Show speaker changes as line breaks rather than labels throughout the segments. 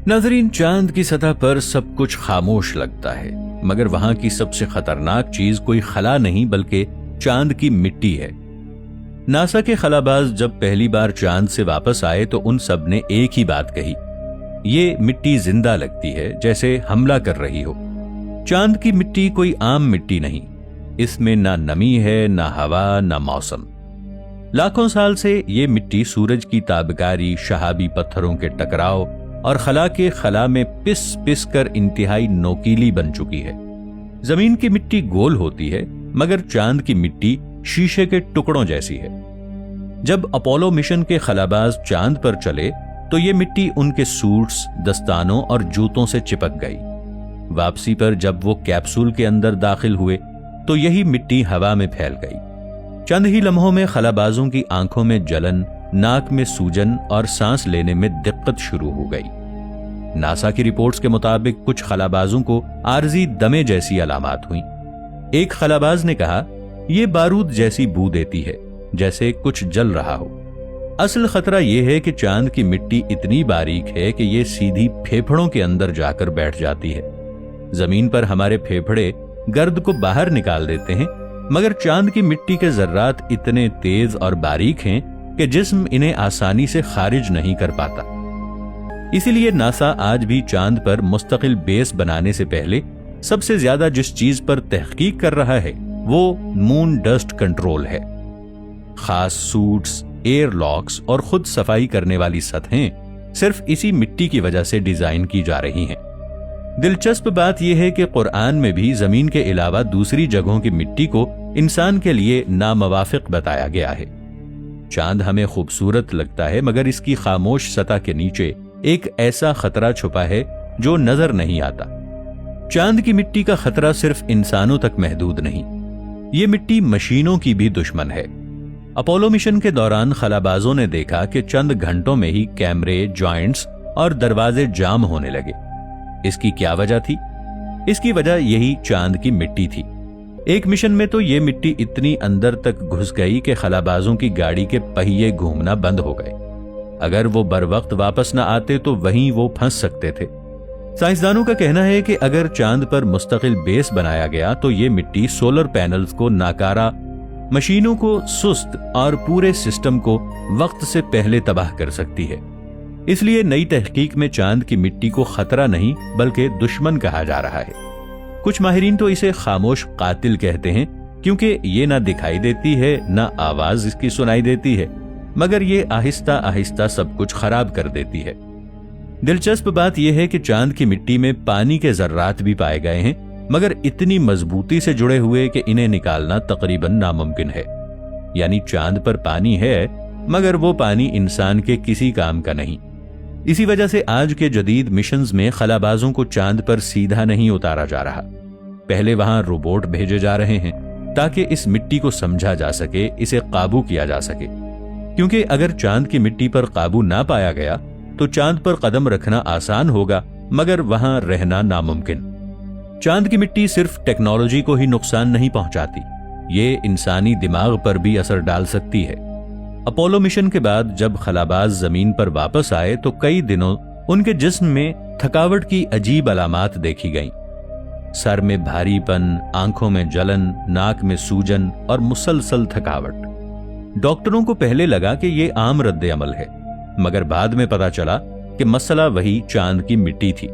नाज़रीन, चांद की सतह पर सब कुछ खामोश लगता है, मगर वहां की सबसे खतरनाक चीज कोई खला नहीं बल्कि चांद की मिट्टी है। नासा के खलाबाज जब पहली बार चांद से वापस आए तो उन सब ने एक ही बात कही, ये मिट्टी जिंदा लगती है, जैसे हमला कर रही हो। चांद की मिट्टी कोई आम मिट्टी नहीं, इसमें ना नमी है, ना हवा, ना मौसम। लाखों साल से ये मिट्टी सूरज की ताबकारी, शहाबी पत्थरों के टकराव और खला के खला में पिस पिस कर इंतहाई नोकीली बन चुकी है। जमीन की मिट्टी गोल होती है, मगर चांद की मिट्टी शीशे के टुकड़ों जैसी है। जब अपोलो मिशन के खलाबाज चांद पर चले तो ये मिट्टी उनके सूट्स, दस्तानों और जूतों से चिपक गई। वापसी पर जब वो कैप्सूल के अंदर दाखिल हुए तो यही मिट्टी हवा में फैल गई। चंद ही लम्हों में खलाबाजों की आंखों में जलन, नाक में सूजन और सांस लेने में दिक्कत शुरू हो गई। नासा की रिपोर्ट्स के मुताबिक कुछ खलाबाजों को आरजी दमे जैसी अलामात हुई। एक खलाबाज ने कहा, यह बारूद जैसी बू देती है, जैसे कुछ जल रहा हो। असल खतरा यह है कि चांद की मिट्टी इतनी बारीक है कि यह सीधी फेफड़ों के अंदर जाकर बैठ जाती है। जमीन पर हमारे फेफड़े गर्द को बाहर निकाल देते हैं, मगर चांद की मिट्टी के जर्रात इतने तेज और बारीक हैं कि जिस्म इन्हें आसानी से खारिज नहीं कर पाता। इसीलिए नासा आज भी चांद पर मुस्तकिल बेस बनाने से पहले सबसे ज्यादा जिस चीज पर तहकीक कर रहा है वो मून डस्ट कंट्रोल है। खास सूट्स, एयर लॉक्स और खुद सफाई करने वाली सतहें सिर्फ इसी मिट्टी की वजह से डिजाइन की जा रही हैं। दिलचस्प बात यह है कि कुरान में भी जमीन के अलावा दूसरी जगहों की मिट्टी को इंसान के लिए नामवाफिक बताया गया है। चांद हमें खूबसूरत लगता है, मगर इसकी खामोश सतह के नीचे एक ऐसा खतरा छुपा है जो नजर नहीं आता। चांद की मिट्टी का खतरा सिर्फ इंसानों तक महदूद नहीं, ये मिट्टी मशीनों की भी दुश्मन है। अपोलो मिशन के दौरान खलाबाजों ने देखा कि चंद घंटों में ही कैमरे, जॉइंट्स और दरवाजे जाम होने लगे। इसकी क्या वजह थी? इसकी वजह यही चांद की मिट्टी थी। एक मिशन में तो ये मिट्टी इतनी अंदर तक घुस गई कि खलाबाजों की गाड़ी के पहिए घूमना बंद हो गए। अगर वो बर वक्त वापस न आते तो वहीं वो फंस सकते थे। साइंसदानों का कहना है कि अगर चांद पर मुस्तकिल बेस बनाया गया तो ये मिट्टी सोलर पैनल्स को नाकारा, मशीनों को सुस्त और पूरे सिस्टम को वक्त से पहले तबाह कर सकती है। इसलिए नई तहकीक में चांद की मिट्टी को खतरा नहीं बल्कि दुश्मन कहा जा रहा है। कुछ माहिरीन तो इसे खामोश कातिल कहते हैं, क्योंकि ये ना दिखाई देती है, ना आवाज इसकी सुनाई देती है, मगर ये आहिस्ता आहिस्ता सब कुछ खराब कर देती है। दिलचस्प बात यह है कि चांद की मिट्टी में पानी के जर्रात भी पाए गए हैं, मगर इतनी मजबूती से जुड़े हुए कि इन्हें निकालना तकरीबन नामुमकिन है। यानी चांद पर पानी है, मगर वो पानी इंसान के किसी काम का नहीं। इसी वजह से आज के जदीद मिशंस में खलाबाजों को चांद पर सीधा नहीं उतारा जा रहा। पहले वहां रोबोट भेजे जा रहे हैं ताकि इस मिट्टी को समझा जा सके, इसे काबू किया जा सके। क्योंकि अगर चांद की मिट्टी पर काबू ना पाया गया तो चांद पर कदम रखना आसान होगा, मगर वहां रहना नामुमकिन। चांद की मिट्टी सिर्फ टेक्नोलॉजी को ही नुकसान नहीं पहुंचाती, ये इंसानी दिमाग पर भी असर डाल सकती है। अपोलो मिशन के बाद जब खलाबाज जमीन पर वापस आए तो कई दिनों उनके जिस्म में थकावट की अजीब अलामात देखी गईं। सर में भारीपन, आंखों में जलन, नाक में सूजन और मुसलसल थकावट। डॉक्टरों को पहले लगा कि ये आम रद्द अमल है, मगर बाद में पता चला कि मसला वही चांद की मिट्टी थी।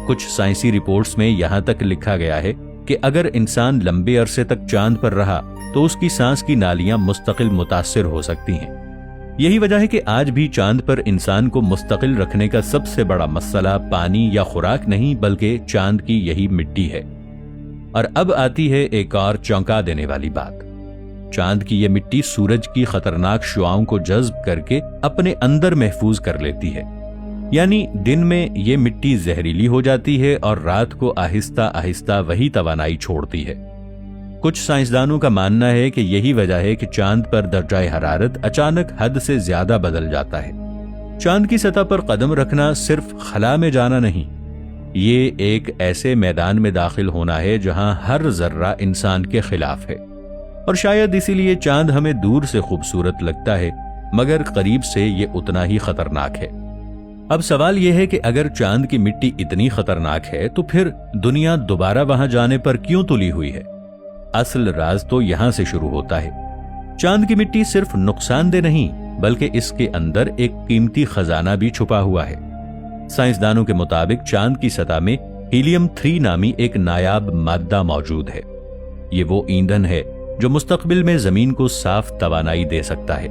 कुछ साइंसी रिपोर्ट्स में यहां तक लिखा गया है कि अगर इंसान लंबे अरसे तक चांद पर रहा तो उसकी सांस की नालियां मुस्तकिल मुतासिर हो सकती हैं। यही वजह है कि आज भी चांद पर इंसान को मुस्तकिल रखने का सबसे बड़ा मसला पानी या खुराक नहीं बल्कि चांद की यही मिट्टी है। और अब आती है एक और चौंका देने वाली बात। चांद की यह मिट्टी सूरज की खतरनाक शुआओं को जज्ब करके अपने अंदर महफूज कर लेती है। यानी दिन में ये मिट्टी जहरीली हो जाती है और रात को आहिस्ता आहिस्ता वही तवानाई छोड़ती है। कुछ साइंसदानों का मानना है कि यही वजह है कि चांद पर दर्जाए हरारत अचानक हद से ज्यादा बदल जाता है। चांद की सतह पर कदम रखना सिर्फ खला में जाना नहीं, ये एक ऐसे मैदान में दाखिल होना है जहां हर जर्रा इंसान के खिलाफ है। और शायद इसीलिए चांद हमें दूर से खूबसूरत लगता है, मगर करीब से ये उतना ही खतरनाक है। अब सवाल यह है कि अगर चांद की मिट्टी इतनी खतरनाक है तो फिर दुनिया दोबारा वहां जाने पर क्यों तुली हुई है? असल राज तो यहां से शुरू होता है। चांद की मिट्टी सिर्फ नुकसानदेह नहीं बल्कि इसके अंदर एक कीमती खजाना भी छुपा हुआ है। साइंसदानों के मुताबिक चांद की सतह में हीलियम 3 नामी एक नायाब मादा मौजूद है। ये वो ईंधन है जो मुस्तकबिल में जमीन को साफ तवानाई दे सकता है,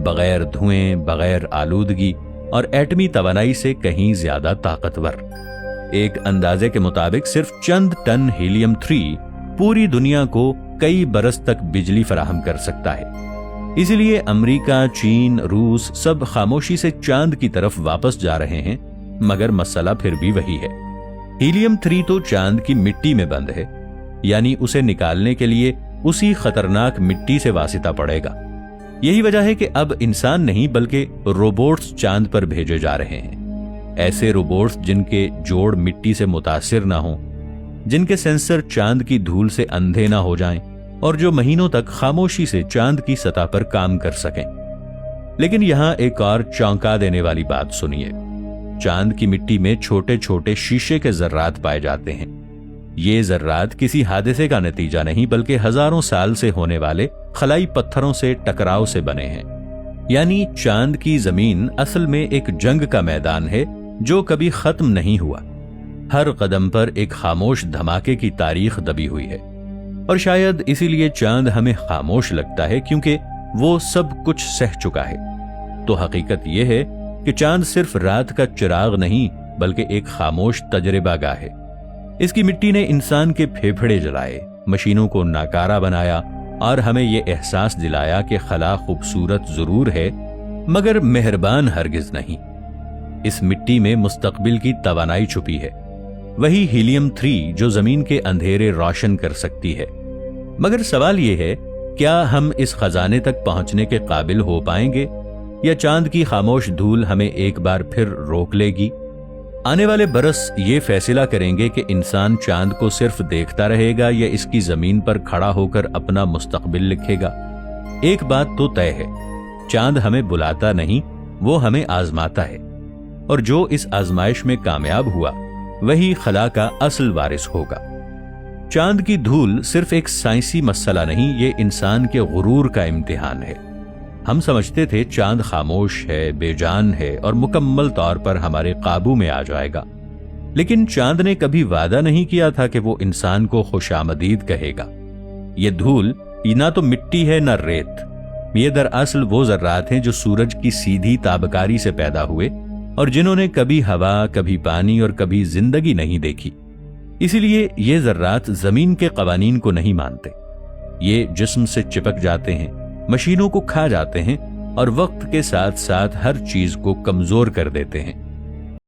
बगैर धुएं, बगैर आलूदगी और एटमी तवानाई से कहीं ज्यादा ताकतवर। एक अंदाजे के मुताबिक सिर्फ चंद टन हीलियम 3 पूरी दुनिया को कई बरस तक बिजली फराहम कर सकता है। इसलिए अमेरिका, चीन, रूस सब खामोशी से चांद की तरफ वापस जा रहे हैं, मगर मसला फिर भी वही है। हीलियम 3 तो चांद की मिट्टी में बंद है, यानी उसे निकालने के लिए उसी खतरनाक मिट्टी से वासिता पड़ेगा। यही वजह है कि अब इंसान नहीं बल्कि रोबोट्स चांद पर भेजे जा रहे हैं। ऐसे रोबोट्स जिनके जोड़ मिट्टी से मुतासिर ना हो, जिनके सेंसर चांद की धूल से अंधे ना हो जाएं और जो महीनों तक खामोशी से चांद की सतह पर काम कर सकें। लेकिन यहां एक और चौंका देने वाली बात सुनिए। चांद की मिट्टी में छोटे छोटे शीशे के जर्रात पाए जाते हैं। ये जर्रात किसी हादसे का नतीजा नहीं बल्कि हजारों साल से होने वाले खलाई पत्थरों से टकराव से बने हैं। यानी चांद की जमीन असल में एक जंग का मैदान है जो कभी खत्म नहीं हुआ। हर कदम पर एक खामोश धमाके की तारीख दबी हुई है। और शायद इसीलिए चांद हमें खामोश लगता है, क्योंकि वो सब कुछ सह चुका है। तो हकीकत यह है कि चांद सिर्फ रात का चिराग नहीं बल्कि एक खामोश तजर्बागाह है। इसकी मिट्टी ने इंसान के फेफड़े जलाए, मशीनों को नाकारा बनाया और हमें यह एहसास दिलाया कि खला खूबसूरत जरूर है मगर मेहरबान हरगिज नहीं। इस मिट्टी में मुस्तकबिल की तवानाई छुपी है, वही हीलियम 3 जो जमीन के अंधेरे रोशन कर सकती है। मगर सवाल यह है, क्या हम इस खजाने तक पहुंचने के काबिल हो पाएंगे या चांद की खामोश धूल हमें एक बार फिर रोक लेगी? आने वाले बरस ये फैसला करेंगे कि इंसान चांद को सिर्फ देखता रहेगा या इसकी जमीन पर खड़ा होकर अपना मुस्तकबिल लिखेगा। एक बात तो तय है, चांद हमें बुलाता नहीं, वो हमें आजमाता है। और जो इस आजमाइश में कामयाब हुआ वही खला का असल वारिस होगा। चांद की धूल सिर्फ एक साइंसी मसला नहीं, ये इंसान के गुरूर का इम्तिहान है। हम समझते थे चांद खामोश है, बेजान है और मुकम्मल तौर पर हमारे काबू में आ जाएगा। लेकिन चांद ने कभी वादा नहीं किया था कि वो इंसान को खुशामदीद कहेगा। ये धूल ना तो मिट्टी है ना रेत। ये दरअसल वो जर्रात हैं जो सूरज की सीधी ताबकारी से पैदा हुए और जिन्होंने कभी हवा, कभी पानी और कभी जिंदगी नहीं देखी। इसीलिए ये जर्रात जमीन के कवानीन को नहीं मानते। ये जिस्म से चिपक जाते हैं, मशीनों को खा जाते हैं और वक्त के साथ साथ हर चीज को कमजोर कर देते हैं।